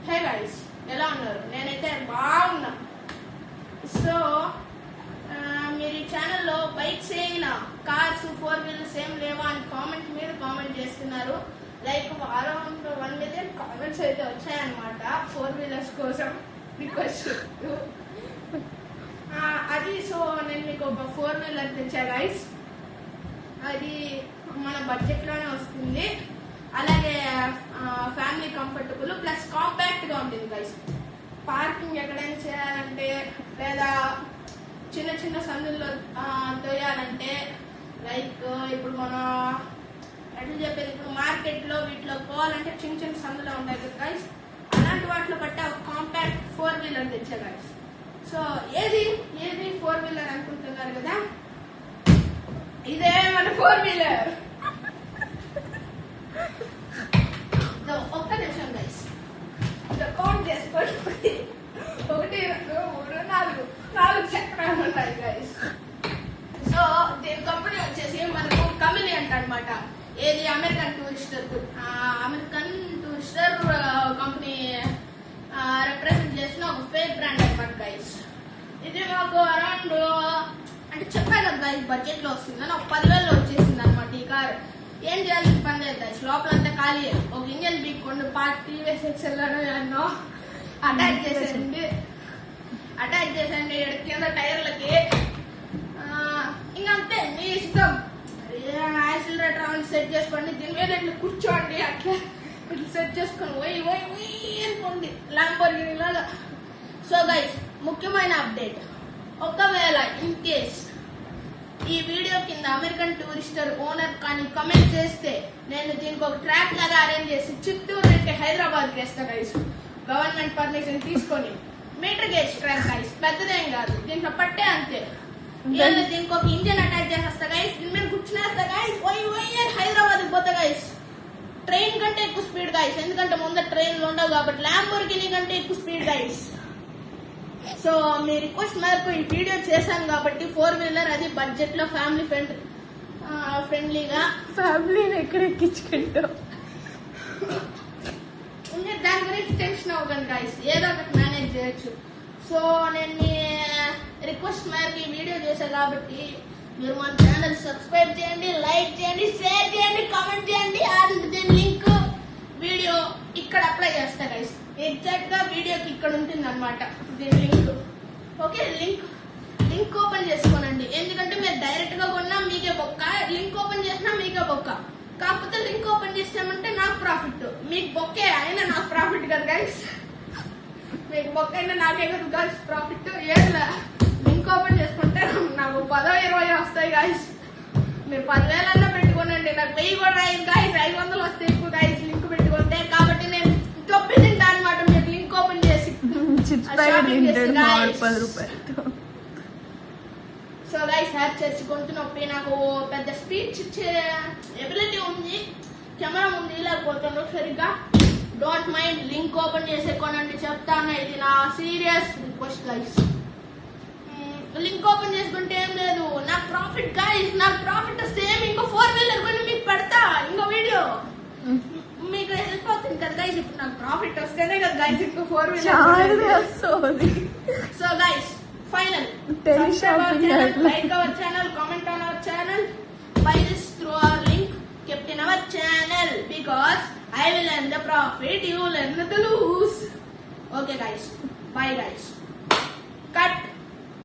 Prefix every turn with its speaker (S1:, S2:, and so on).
S1: Hey guys, ఎలా ఉన్నారు? నేనైతే బాగున్నా. సో మీరు ఈ ఛానల్లో బైక్స్ అయినా కార్స్ 4 వీలర్స్ ఏం లేవా అని కామెంట్ చేస్తున్నారు. లైక్ అరౌండ్ 1 మిలియన్ కామెంట్స్ అయితే వచ్చాయన్నమాట 4 వీలర్స్ కోసం రిక్వెస్ట్. అది సో నేను మీకు ఒక 4 వీలర్ తెచ్చా గైస్. అది మన బడ్జెట్లోనే వస్తుంది, అలాగే ఫ్యామిలీ కంఫర్టబుల్ ప్లస్ కాంపాక్ట్ గా ఉంటుంది గైస్. పార్కింగ్ ఎక్కడైనా చేయాలంటే లేదా చిన్న చిన్న సందుల్లో తోయాలంటే, లైక్ ఇప్పుడు మన ఎట్లా చెప్పేది, ఇప్పుడు మార్కెట్ లో వీటిలో పోవాలంటే చిన్న చిన్న సందులో ఉంటాయి కదా గైస్, అలాంటి వాటిలో పట్టే ఒక కాంపాక్ట్ 4 వీలర్ తెచ్చా గైస్. సో ఏది 4 వీలర్ అనుకుంటున్నారు కదా, ఇదే మన 4 వీలర్. ఒక్క నిమిషం గైస్, కౌంట్ చేసుకోండి. 1 2 3 4 చక్రాలు ఉన్నాయి గైస్. సో దీని కంపెనీ వచ్చేసి మనకు కమిలియంట్ అనమాట. ఏది అమెరికన్ టూరిస్టర్ కంపెనీ రిప్రజెంట్ చేసిన ఒక ఫేక్ బ్రాండ్ అనమాట గైస్. ఇది మాకు అరౌండ్ అంటే చెప్పాను కదా గైస్, బడ్జెట్ లో వస్తుంది అని ఒక 10,000 వచ్చేసింది అనమాట ఈ కార్. ఏం చేయాలి పని లేదు గైస్, లోపలంతా ఖాళీ. ఒక ఇంజన్ బీక్కుండా పార్ట్ టీవీఎస్ ఎక్సెల్ ఎన్నో అటాచ్ చేసేయండి కింద టైర్లకి. ఇంకంతే మీ ఇష్టం, యాక్సిలరేటర్ సెట్ చేసుకోండి, దీని మీద ఇట్లా కూర్చోండి, అట్లా ఇట్లా సెట్ చేసుకొని అనుకోండి ల్యాంబోర్గిని లాగా. సో గైస్, ముఖ్యమైన అప్డేట్, ఒకవేళ ఇన్ కేస్ ఈ వీడియో కింద అమెరికన్ టూరిస్టర్ ఓనర్ కానీ కమెంట్ చేస్తే నేను దీనికి ఒక ట్రాక్ లాగా అరేంజ్ చేసి చిత్తూరు నుండి హైదరాబాద్ వేస్తా గైస్, గవర్నమెంట్ పర్మిషన్ తీసుకొని. మీటర్ గేజ్ ట్రాక్ గైస్, పెద్దదేం కాదు, దీంట్లో పట్టే అంతే. దీనికి ఒక ఇంజన్ అటాచ్ చేసేస్తా గైస్, దీని మీద కూర్చునేస్తా గైస్, హైదరాబాద్ పోతా గైస్. ట్రైన్ కంటే ఎక్కువ స్పీడ్ గైస్, ఎందుకంటే ముందర ట్రైన్లు ఉండవు కాబట్టి. ల్యాంబోర్గిని కంటే ఎక్కువ స్పీడ్ గైస్. సో మీ రిక్వెస్ట్ మేరకు ఈ వీడియో చేశాను కాబట్టి 4 వీలర్, అది బడ్జెట్ లో ఫ్యామిలీ ఫ్రెండ్లీగా.
S2: ఫ్యామిలీని ఎక్కడ ఎక్కించుకుంటాం,
S1: దాని గురించి టెన్షన్ అవ్వకండి గైస్, ఏదో ఒకటి మేనేజ్ చేయొచ్చు. సో నేను మీ రిక్వెస్ట్ మేరకు ఈ వీడియో చేశాను కాబట్టి మీరు మన ఛానల్ సబ్స్క్రైబ్ చేయండి, లైక్ చేయండి, షేర్ చేయండి, కామెంట్ చేయండి. అండ్ దీని లింక్ వీడియో ఇక్కడ అప్లై చేస్తా గైస్. ఎగ్జాక్ట్ గా వీడియోకి ఇక్కడ ఉంటుంది అనమాట దీని లింక్. ఓకే, లింక్ ఓపెన్ చేసుకోనండి, ఎందుకంటే మీరు డైరెక్ట్ గా కొన్నా మీకే బొక్క, లింక్ ఓపెన్ చేసినా మీకే బొక్క. కాకపోతే లింక్ ఓపెన్ చేసామంటే నాకు ప్రాఫిట్, మీకు బొక్కే అయినా నాకు ప్రాఫిట్ కదా గైస్. మీకు బొక్క అయినా నాకే కదా గైస్ ప్రాఫిట్. ఏళ్ళ లింక్ ఓపెన్ చేసుకుంటే నాకు 10-20 వస్తాయి గైస్. మీరు 10,000 అన్నా పెట్టుకోనండి, నాకు 1000 కూడా రాయింది గైస్, 500 వస్తాయి ఎక్కువ గైస్ లింక్ పెట్టుకుంటే. కాబట్టి నేను తొప్పింది అనమాట, మీరు లింక్ ఓపెన్ చేసి. సో గైస్, హ్యాక్ చేసుకుంటూ నొప్పి, నాకు పెద్ద స్పీచ్ ఇచ్చే ఎబిలిటీ ఉంది, కెమెరా ముందు లేకపోతాను సరిగ్గా. డోంట్ మైండ్, లింక్ ఓపెన్ చేసే కొనండి చెప్తాను, ఇది నా serious request guys. Link open చేసుకుంటే ఏం లేదు, నాకు ప్రాఫిట్ గైస్, నాకు ప్రాఫిట్ సేమ్ ఇంకో 4 వీలర్ కొని మీకు పెడతా ఇంకో వీడియో, మీకు హెల్ప్ అవుతుంది కదా గైస్. ఇప్పుడు నాకు ప్రాఫిట్ వస్తేనే కదా గైస్ ఇంకో 4 wheeler. So guys, final, subscribe our channel, like our channel, comment on our channel, buy this through our link kept in our channel, because I will earn the profit, you will earn the lose. Okay guys, bye guys.